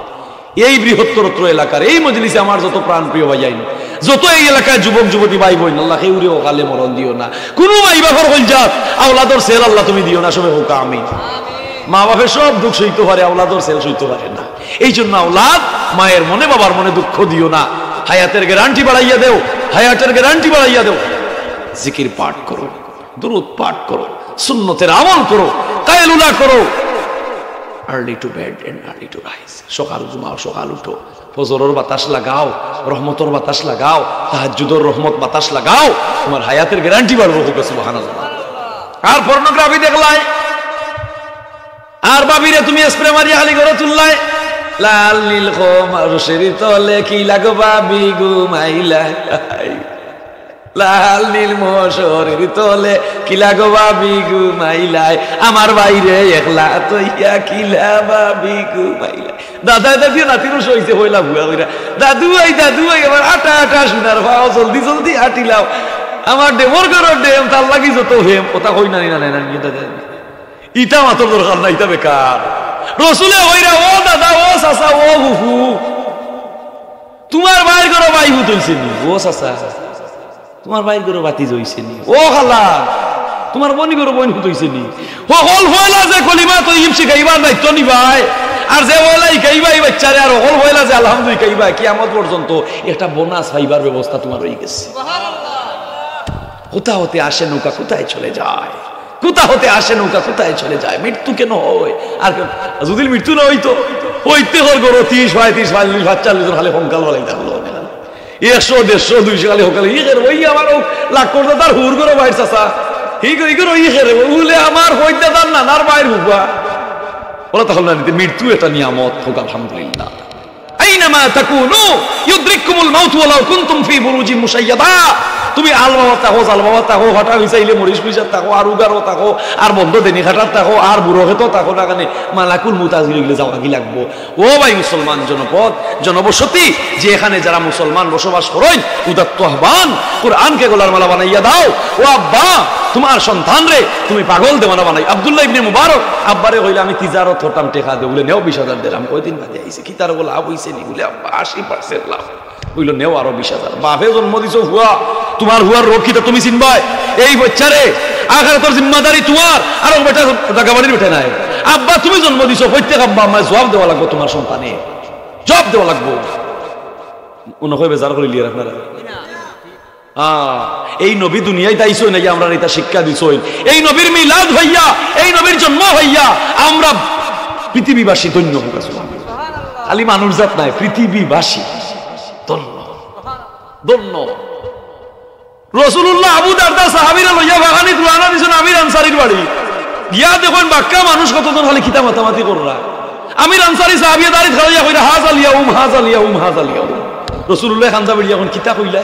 S1: এই বৃহত্তরত্র এলাকার এই মজলিসে আমার যত প্রাণ প্রিয় ভাই আইন, যত এই এলাকায় যুবক যুবতী ভাই বোন, আল্লাহ কেউরে ওকালে মরণ দিও না। কোন মাই বাবার হইল যাত আওলাদর সেল আল্লাহ তুমি দিও না, সবে হোক আমিন। মা বাপের সব দুঃখ সইতে পারে, আওলাদর সেল সইতে পারে না। এই জন্য আওলাদ মায়ের মনে বাবার মনে দুঃখ দিও না। হায়াতের গ্যারান্টি বাড়াইয়া দেও, হায়াতের গ্যারান্টি বাড়াইয়া দেও। জিকির পাঠ করো, দুরূদ পাঠ করো, সুন্নতের আমল করো, কায়লুলা করো। Early to bed and early to rise. সকাল ঘুমাও, সকাল উঠো, ফজরের বাতাস লাগাও, রহমতের বাতাস লাগাও, তাহাজ্জুদের রহমত বাতাস লাগাও, তোমার হায়াতের গ্যারান্টি বাড়বো। সুবহানাল্লাহ। আর পর্নোগ্রাফি দেখলাই, আর বাবিরে তুমি স্প্রে মারিয়া খালি করে তুললাই, লাল নীল রসের তলে কি লাগো বাবি ঘুমাইলাই, লাল নীল মশরের তলে কিলা গো বাবি ঘুমাইলাই, আমার বাইরে একলা তৈয়া কিলা বাবি ঘুমাইলাই। দাদা দাদি নাতিরও সইছে হইলা ভুয়া হইরা, দাদু আই এবার আটা আটা শুনার ভাও, জলদি জলদি আটিলাও, আমার ডেমর করো ডেম, তার লাগি যত হেম কথা কই না না না ইটা মাত্র দরকার না, ইটা বেকার। রসুলে হইরা ও দাদা, ও চাচা, ও হুফু, তোমার বাইর করো বাই হুত হইছে নি, ও চাচা তোমার বাইর করো বাতি জইছে নি, ও খালা তোমার বনি করো বইন হুত হইছে নি। হল হইলা যে কলিমা তো ইম শিখাইবার দায়িত্ব নিবাই, আর যে হইলা ইকাইবাই বাচ্চারে, আর হল হইলা যে আলহামদুলিল্লাহ ইকাইবা, কিয়ামত পর্যন্ত একটা বোনাস পাইবার ব্যবস্থা তোমার হয়ে গেছে। কোথা হতে আসে নৌকা কোথায় চলে যায়, কোথা হতে আসে নৌকা কোথায় চলে যায়। মৃত্যু কেন হয়? আর যদি মৃত্যু না হইতো, হইতে হল করো 30, 35, 40, 45 খালি সংকাল বলাই থাকলো, 100, 150, 200 খালি সকালে ই খের ওই আমার লাখ করতে তার হুর করো বাইর চাষা ই করো ই খেরে বলে আমার হইতে তার নানার বাইর হুবা ওরা তখন না নিতে। মৃত্যু এটা নিয়ামত হোক আলহামদুলিল্লাহ। এই আইনামা তাকুনু ইউদরিকুমুল মাউত ওয়ালাউ কুনতুম ফি বুরুজিন মুশাইয়াদা। তুমি আলবাবা থাকো, জালবাবা থাকো, হঠা হইছাইলে মরিচ পিসার থাকো, আর উগারও থাকো, আর বন্ধ দেনি খাটার থাকো, আর বুড়ো খেতো থাকো না কানে মালাকুল মুতাজিলে যাওয়া কি লাগবো? ও ভাই মুসলমান জনপদ, জনবসতি, যে এখানে যারা মুসলমান বসবাস করেন, উদাত্ত আহ্বান, কুরআনকে গলার মালা বানাইয়া দাও। ও আব্বা, তোমার সন্তান রে তুমি পাগল দেওয়ানা বানাই। আব্দুল্লাহ ইবনে মুবারক আব্বারে কইলে আমি তিজারত হতাম, টেকা দে বলে নেও 20,000 দিলাম। কয়দিন বাদে আইছে কি তার লাভ হইছে নি? বলে আব্বা 80% লাভ হইল, নেও আরো 20,000। বাপে জন্ম দিছো হুয়া, তোমার হুয়ার রক্ষিতা তুমি চিনবাই। এই বাচ্চারে আখিরাতের জিম্মাদারি তোমার, আর ও বেটা জাগাবাড়ির বেটা নাই। আব্বা তুমি জন্ম দিছো, প্রত্যেক আব্বা আমায় জবাব দেওয়া লাগবে, তোমার সন্তানে জবাব দেওয়া লাগবে। অন্য কই বেজার করে লিয়ে আপনারা এই নবী দুনিয়ায় তাইছই নাকি আমরা এটা শিক্ষা দিছই? এই নবীর মিলাদ হইয়া, এই নবীর জন্ম হইয়া আমরা পৃথিবীবাসী ধন্য হয়ে গেছি। খালি মানুষ জাত নাই, পৃথিবীবাসী ধন্য ধন্য। রাসূলুল্লাহ আবু দারদা সাহাবীরা লইয়া বাগানে কুরআনা দিছেন আমির আনসারীর বাড়ি গিয়া দেখুন বাক্কা মানুষ কতজন খালি কিতাব মাতামাতি কররা। আমির আনসারী সাহাবীয়া দাঁড়িয়ে খাইয়া কইরা হাযাল ইয়াউম হাযাল ইয়াউম হাযাল ইয়াউম। রাসূলুল্লাহ খানজা বলি এখন কিতাব হইলা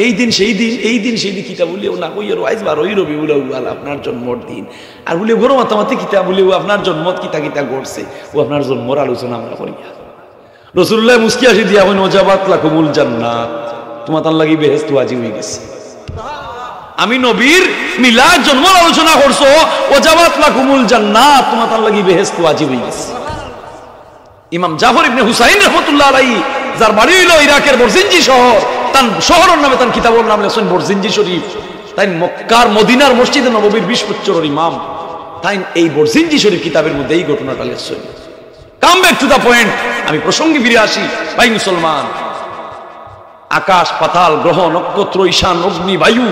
S1: এই দিন সেই দিন, এই দিন সেই দিন কিতাব বলিও না কইয়া আইজ 12ই রবিউল আউয়াল আপনার জন্মর দিন। আর বলে গরো মাতামাতি কিতাব বলিও আপনার জন্মত কিতা কিতা ঘটছে, ও আপনার জন্মর আলোচনা আমরা করিয়া। রাসূলুল্লাহ মুস্কি হাসি দিয়া কইন ওয়াজাবাত লাকুমুল জান্নাত, তোমার তার লাগি বেহেশত ওয়াজিব হয়ে গেছে। আমি নবীর মিলাদ জন্ম আলোচনা করছো, ওয়াজাবাত লাকুমুল জান্নাত, তোমার তার লাগি বেহেশত ওয়াজিব হয়ে গেছে। ইমাম জাফর ইবনে হুসাইন রাহমাতুল্লাহ আলাইহি, যার বাড়ি হইল ইরাকের বরজিনজি শহর, তার শহরের নামে তার কিতাবের নাম লেখছেন বরজিনজি শরীফ। তাই মক্কার মদিনার মসজিদে নববীর 20 বছরের ইমাম, তাই এই বরজিনজি শরীফ কিতাবের মধ্যে এই ঘটনাটা লেখছেন। Come back to the point, আমি প্রসঙ্গে ফিরে আসি। ভাই মুসলমান, আকাশ পাতাল গ্রহ নক্ষত্র ঈশান অগ্নি বায়ু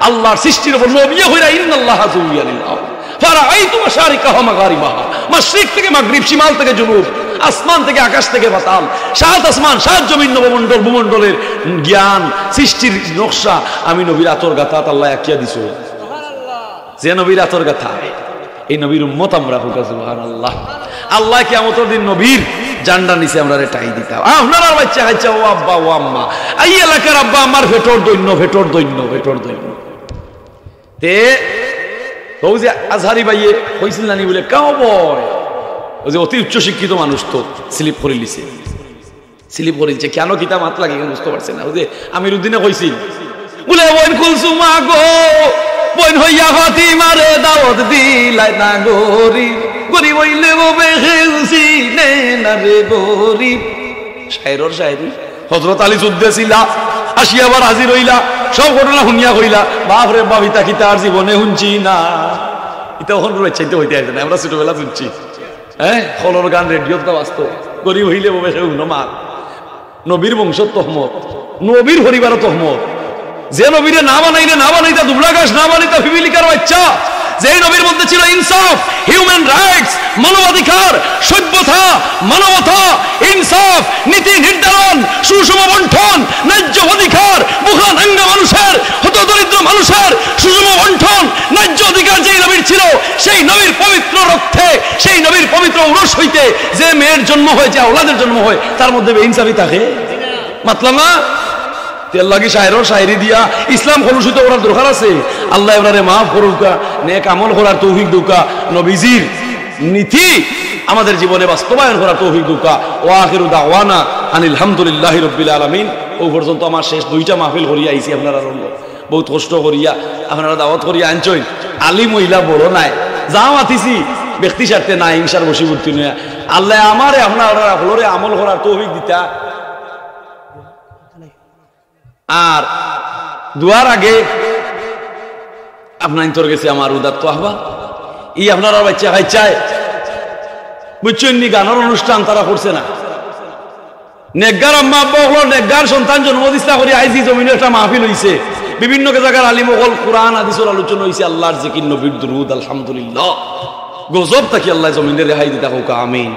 S1: আল্লাহর সৃষ্টির উপর নবিয়া হইরা ইন্নাল্লাহা যুইয়ালিল আরদ ফারাআইতু মাশারিকাহা মাগারিবাহা, মাশরিক থেকে মাগরিব, শিমাল থেকে জুনুব, আসমান থেকে আকাশ থেকে পাতাল, সাত আসমান সাত জমিন নবমণ্ডল ভূমণ্ডলের জ্ঞান সৃষ্টির নকশা আমি নবীর আতর গাথাত আল্লাহ আঁকিয়া দিছো। যে নবীর আতর গাথা, এই নবীর উম্মত আমরা হোক সুবহানাল্লাহ। আল্লাহ কিয়ামতের দিন নবীর জান্ডা নিচে আমরা টাই দিতাম। আপনারা বাচ্চা খাইছা ও আব্বা ও আম্মা, এই এলাকার আব্বা আমার ভেটর দৈন্য ভেটর দৈন্য ভেটর দৈন্য। তে তো যে আজহারি ভাইয়ে হয়েছিল নানি বলে কাও বয়, ওই যে অতি উচ্চ শিক্ষিত মানুষ তো স্লিপ করে লিছে, স্লিপ করে লিছে কেন কিতা মাত লাগে বুঝতে পারছে না। ওই যে আমির উদ্দিনে কইছিল বলে বোন কুলসুমা গো, বোন হইয়া ফাতিমারে দাওয়াত দিলাই না গরিব, গরিব হইলে ববে খেলছি নে না রে গরিব। শায়রর শায়রি হযরত আলী যুদ্ধে ছিলা, আসিয়া আবার হাজির হইলা, সব ঘটনা শুনিয়া কইলা বাপ রে বাপ ইতা কিতা আর জীবনে শুনছি না। ইতা ওখান চাইতে হইতে আসে না, আমরা ছোটবেলা শুনছি। হ্যাঁ, খলর গান রেডিওতে বাজত, গরিব হইলে ববে সে উন্নমাত। নবীর বংশ তহমত, নবীর পরিবার তহমত। যে নবীরে না বানাইলে না বানাইতা দুবলা গাছ, না বানাইতা ফিবিলিকার বাচ্চা। যে নবীর মধ্যে ছিল ইনসাফ, হিউম্যান রাইটস, মানবাধিকার, সভ্যতা, মানবতা, ইনসাফ, নীতি নির্ধারণ, সুষম বণ্টন, ন্যায্য অধিকার, মুখানাঙ্গা মানুষের, হতদরিদ্র মানুষের সুষম বণ্টন, ন্যায্য অধিকার যেই নবীর ছিল, সেই নবীর পবিত্র রক্তে, সেই নবীর পবিত্র উরস হইতে যে মেয়ের জন্ম হয়, যে আওলাদের জন্ম হয়, তার মধ্যে ইনসাফই থাকে। মাতলাম না? তেল লাগি শায়রর শায়রি দিয়া ইসলাম কলুষিত করার দরকার আছে। আল্লাহ এবারে মাফ করুকা, নেক আমল করার তৌফিক দুকা, নবীজির নীতি আমাদের জীবনে বাস্তবায়ন করার তৌফিক দুকা। ওয়া আখিরু দাওয়ানা আনিল হামদুলিল্লাহি রাব্বিল আলামিন। ও পর্যন্ত আমার শেষ 2টা মাহফিল করিয়া আইছি আপনারা বহুত কষ্ট করিয়া, আপনারা দাওয়াত করিয়া আনছই। আলী মহিলা বড় নাই, যা মাতিছি ব্যক্তি স্বার্থে নাই, হিংসার বশীভূতি নয়া। আল্লাহ আমারে আপনারা হলরে আমল করার তৌফিক দিতা। আর দুয়ার আগে আপনার তোর গেছে আমার উদাত্ত আহ্বান, ই আপনারা বাচ্চা খাইচায় বুঝছেন নি, গানের অনুষ্ঠান তারা করছে না। নেকগার আম্মা আব্বা হলো নেকগার সন্তান জন্ম দিস্তা করে আইজি জমিনে একটা মাহফিল হইছে, বিভিন্ন জায়গার আলিম হল কোরআন হাদিসের আলোচনা হইছে, আল্লাহর জিকির নবীর দুরুদ আলহামদুলিল্লাহ। গজব থাকি আল্লাহ জমিনে রেহাই দিতা হোক আমিন।